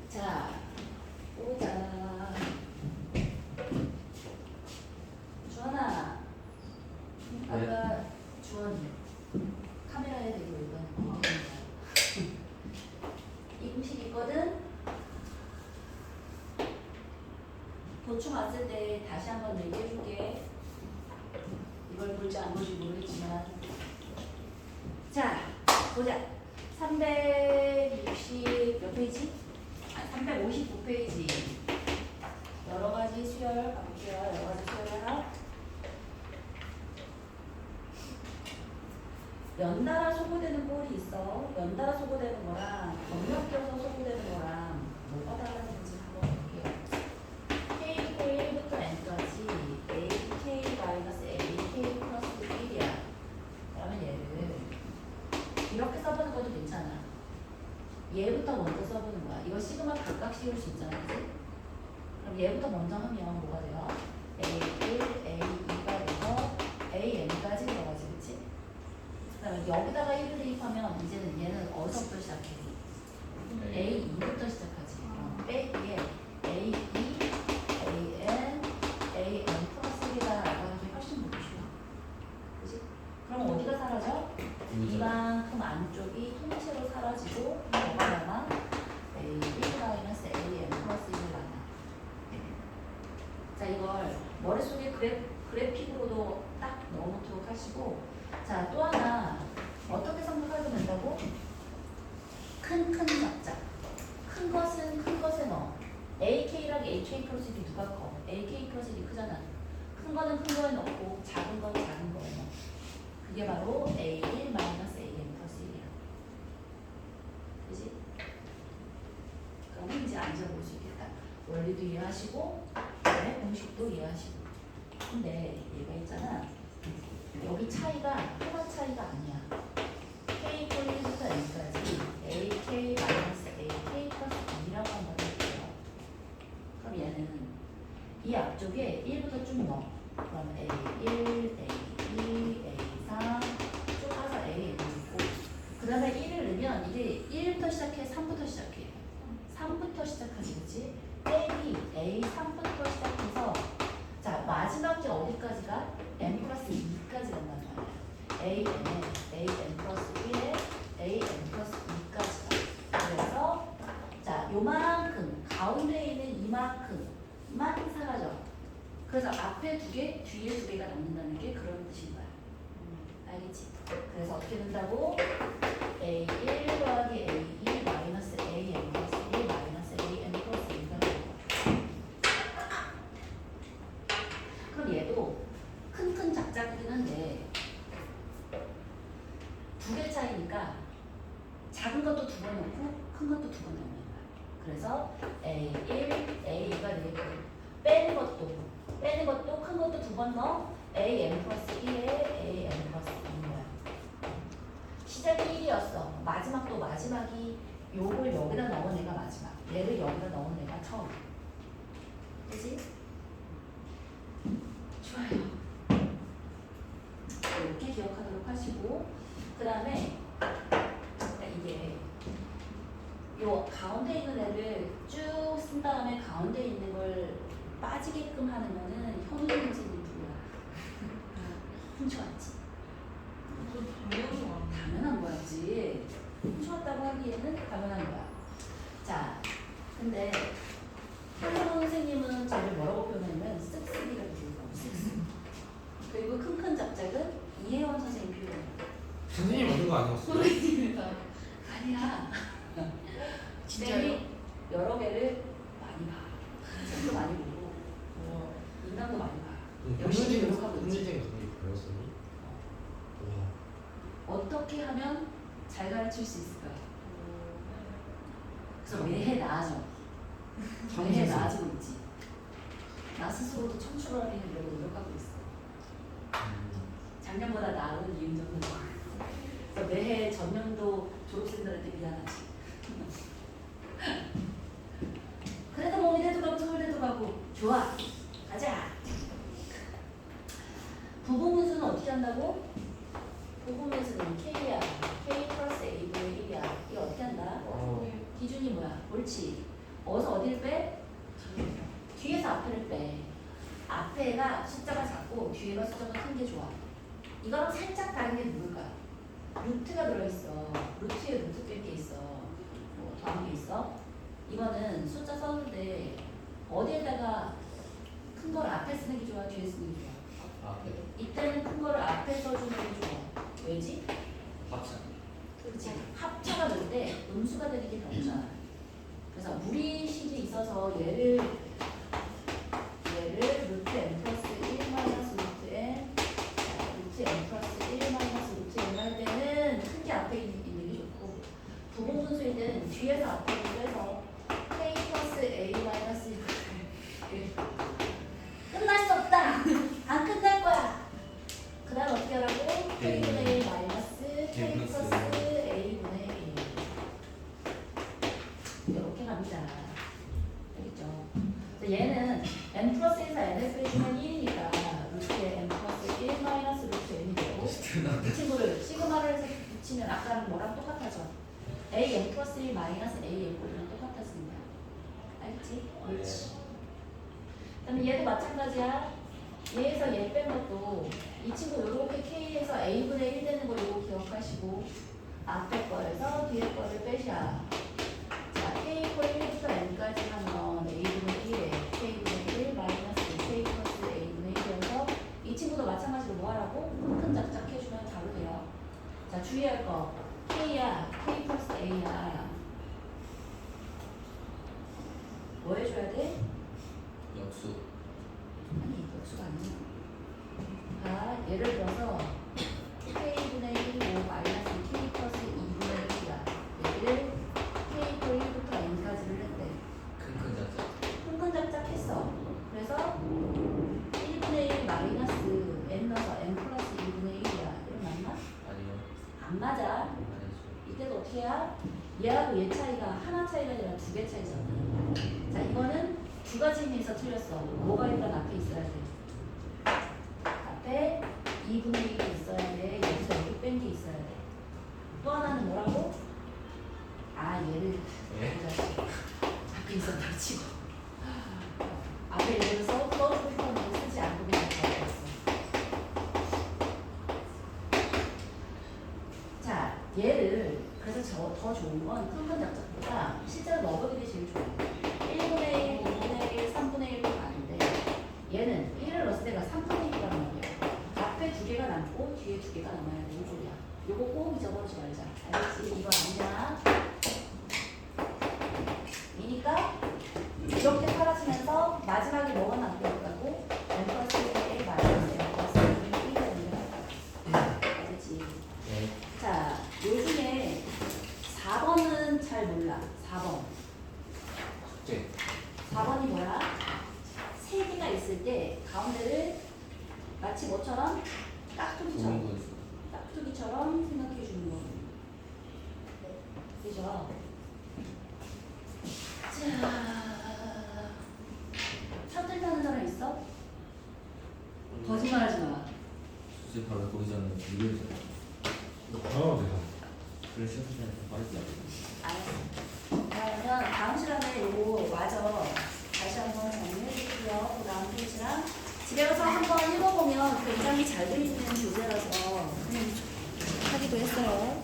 자, 보자. 주원아. 아까 주원이 카메라에 대고 이거는 이 공식 있거든? 보충 왔을 때 다시 한번 얘기해 줄게. 이걸 볼지 안 볼지 모르겠지만. 자, 보자. 360 몇 페이지? 359페이지. 여러 가지 수열 가볼게요. 여러 가지 수열을 연달아 소거되는 볼이 있어. 연달아 소거되는 거랑 병렬 껴서 소거되는 거랑 뭐가 달라지는지 한번 볼게요. K이고 1부터 N까지 AK-AK 플러스 1이야. 그러면 얘를 이렇게 써보는 것도 괜찮아. 얘부터 먼저 써보는 거야. 이거 시그마 각각 씌울 수 있잖아. 그치? 그럼 얘부터 먼저 하면 뭐가 돼요? A1, A2가 돼서 AN까지 들어가지. 그치? 그 다음에 여기다가 1을 대입하면 이제는 얘는 어디서부터 시작해? A2부터 시작하지. 그럼 빼기에 A2, AN, AN 플러스 1이다 라고 하는 게 훨씬 보기 쉬워. 그치? 그럼 어디가 사라져? 이만큼 안쪽이 통째로 사라지고 뭐가 남아? A1 마이너스 AN 플러스 1을 남아. 자, 이걸 머릿속에 그래픽으로도 딱 넣어놓도록 하시고, 자, 또 하나 어떻게 생각하면 된다고? 큰 잡자. 큰 것은 큰 것에 넣어. AK랑 AK 플러스 1이 누가 커? AK 플러스 1이 크잖아. 큰 거는 큰 거에 넣고 작은 건 작은 거에 넣어. 그게 바로 A1 마이너스 AN 플러스 1이야. 그지? 그럼 이제 앉아볼 수 있겠다. 원리도 이해하시고, 그다음에 공식도 이해하시고. 근데 얘가 있잖아. 여기 차이가 하나 차이가 아니야. K 이퀄 1부터 N까지 AK 마이너스 AK 플러스 2라고 한번 해볼게요. 그럼 얘는 이 앞쪽에 1부터 쭉 넣어. 그럼 A1, A2, A3 쭉 가서 A에 넣고, 그 다음에 1을 넣으면 이게 1부터 시작해, 3부터 시작해. 3부터 시작하지, 그치? 빼기 A3부터 시작해서, 자, 마지막 게 어디까지가? n 플러스 2까지 간단 말이야. AN 플러스 1에 AN 플러스 2까지가. 그래서 자, 요만큼 가운데에 있는 이만큼만 사라져. 그래서 앞에 두 개, 뒤에 두 개가 남는다는 게 그런 뜻인 거야. 알겠지? 그래서 어떻게 된다고? A1 더하기 A2 마이너스 AN 플러스 1 마이너스 AN 플러스 1가 되는 거야. 그럼 얘도 큰 작작이긴 한데 두 개 차이니까 작은 것도 두 번 넣고 큰 것도 두 번 넣는 거야. 그래서 A1, A가 되고 빼는 것도 큰 것도 두 번 넣어. AN 플러스 1에 AN 플러스 2인 거야. 시작이 1이었어. 마지막도 마지막이 요걸 여기다 넣은 애가 마지막. 얘를 여기다 넣은 애가 처음. 그치? 좋아요. 이렇게 기억하도록 하시고, 그 다음에 이게 요 가운데 있는 애를 쭉 쓴 다음에 가운데 있는 걸 빠지게끔 하는 거는 현우인지는 누구야? 훔쳐왔지. 당연한 거야지. 훔쳐왔다고 하기에는 당연한 거야. 자, 근데 현우 선생님은 쟤를 뭐라고 표현하냐면 쓱쓱이라고 부르고 쓱쓱. 그리고 큰 잡작은 이혜원 선생님 표현해. 선생님 만든 거 아니었어요? 아니야. 진짜요? 여러 개를 많이 봐. 책도 많이 보고, 인강도 많이 봐. 열심히 노력하고 있지. 현진이 선생님 배웠어요? 어떻게 하면 잘 가르칠 수 있을까? 그래서 매해 나아져. 매해 나아지고 있지. 나 스스로도 청출어리려고 노력하고 있어. 작년보다 나은 이윤 정도. 그래서 매해 전년도 졸업생들한테 미안하지. 그래도 뭐 이래도 가고 서울대도 가고 좋아. 가자. 부분분수는 어떻게 한다고? 부분분수는 K야. K 플러스 A분의 1이야. 이거 어떻게 한다? 기준이 뭐야? 옳지. 어디서 어디를 빼? 뒤에서 앞에를 빼. 앞에가 숫자가 작고 뒤에가 숫자가 큰 게 좋아. 이거랑 살짝 다른 게 뭘까? 루트가 들어있어. 루트에 루트 뺄 게 있어. 뭐 더한 게 있어. 이거는 숫자 썼는데 어디에다가 큰 걸 앞에 쓰는 게 좋아? 뒤에 쓰는 게 좋아? 앞에 이때는 큰 거를 앞에 써주는 게 좋아. 왜지? 합산. 그렇지. 합차가 될 때 음수가 되는 게 없잖아. 그래서 무리식이 있어서 얘를 루트 n 플러스 1 마이너스 루트 n 루트 n 플러스 1 마이너스 루트 n 할 때는 큰 게 앞에 있는 게 좋고 부분분수일 때는 뒤에서 앞으로 빼서 k 플러스 a 마이너스 1 끝날 수 없다. 안 끝날 거야. 그 다음 어떻게 하라고? k분의 1 마이너스 k 플러스 a분의 1 이렇게 갑니다. 알겠죠? 얘는 n 플러스 1에서 n을 빼주면 1이니까 루트에 n 플러스 1 마이너스 루트 n이 되고 이 친구를 시그마를 해서 붙이면 아까랑 뭐랑 똑같아져. a n 플러스 1 마이너스 a n 이랑 똑같았습니다. 알겠지? 옳지. 그럼 얘도 마찬가지야. 얘에서 얘 뺀 것도 이 친구 요렇게 k에서 a분의 1 되는 거 요거 기억하시고 앞에 거에서 뒤에 거를 빼셔. 자, k 이퀄 1부터 n까지 하면 a분의 1에 k분의 1 마이너스 k 플러스 a분의 1이어서 이 친구도 마찬가지로 뭐 하라고? 큰 작작 해주면 바로 돼요. 자, 주의할 거 k야, k 플러스 a야. 뭐 해줘야 돼? 역수. 아니, 역수가 아니야. 아, 예를 들어서 k분의 1이 마이너스 k 플러스 2분의 1이야. 얘를 k 이퀄 1부터 n까지를 했대. 큰 작작. 큰 작작 했어. 그래서 1분의 1 마이너스 n 넣어서 n 플러스 2분의 1이야. 이런 맞나? 아니요. 안 맞아. 아니죠. 이때도 어떻게 해야? 얘하고 얘 차이가 하나 차이가 아니라 두 개 차이잖아. 자, 이거는 두 가지 의미에서 틀렸어. 뭐가 일단 앞에 있어야 돼? 앞에 2분의 1이 있어야 돼. 여기서 여기 뺀 게 있어야 돼. 또 하나는 뭐라고? 아, 얘를 예? 앞에 있어 펼치고 앞에 예를 써주고 싶었는데 쓰지 않고 그냥 버렸어. 자, 얘를 그래서 더 좋은 건 큰 작작보다 실제로 넣어보는 게 제일 좋아요. 1분의 1, 2분의 1, 3분의 1도 가는데 얘는 1을 넣었을 때가 3분의 1이란 말이야. 앞에 두 개가 남고 뒤에 두 개가 남아야 되는 소리야. 요거 꼭 잊어버리지 말자. 알겠지? 이거 아니야. 이니까 이렇게 사라지면서 마지막에 뭐가 남겨있다고? n 플러스 1에 마이너스 n 플러스 1이 되는 거야. 알겠지? 네. 자, 요즘에 4번은 잘 몰라. 4번. 숙제. 4번이 뭐야? 세 개가 있을 때 가운데를 마치 뭐처럼? 깍두기처럼. 부분분수. 깍두기처럼 생각해 주는 거. 그죠? 자, 셔틀 타는 사람 있어? 거짓말 하지 마. 숙제 바로 보기 전에 이거죠. 아, 네. 그래서 시험장에서 빠르지 알았어. 그러면 다음 시간에 요거 마저 다시 한번 정리해 주고요. 그 다음 페이지랑 집에 가서 한번 읽어보면 굉장히 잘 돼 있는 교재라서 그냥 하기도 했어요.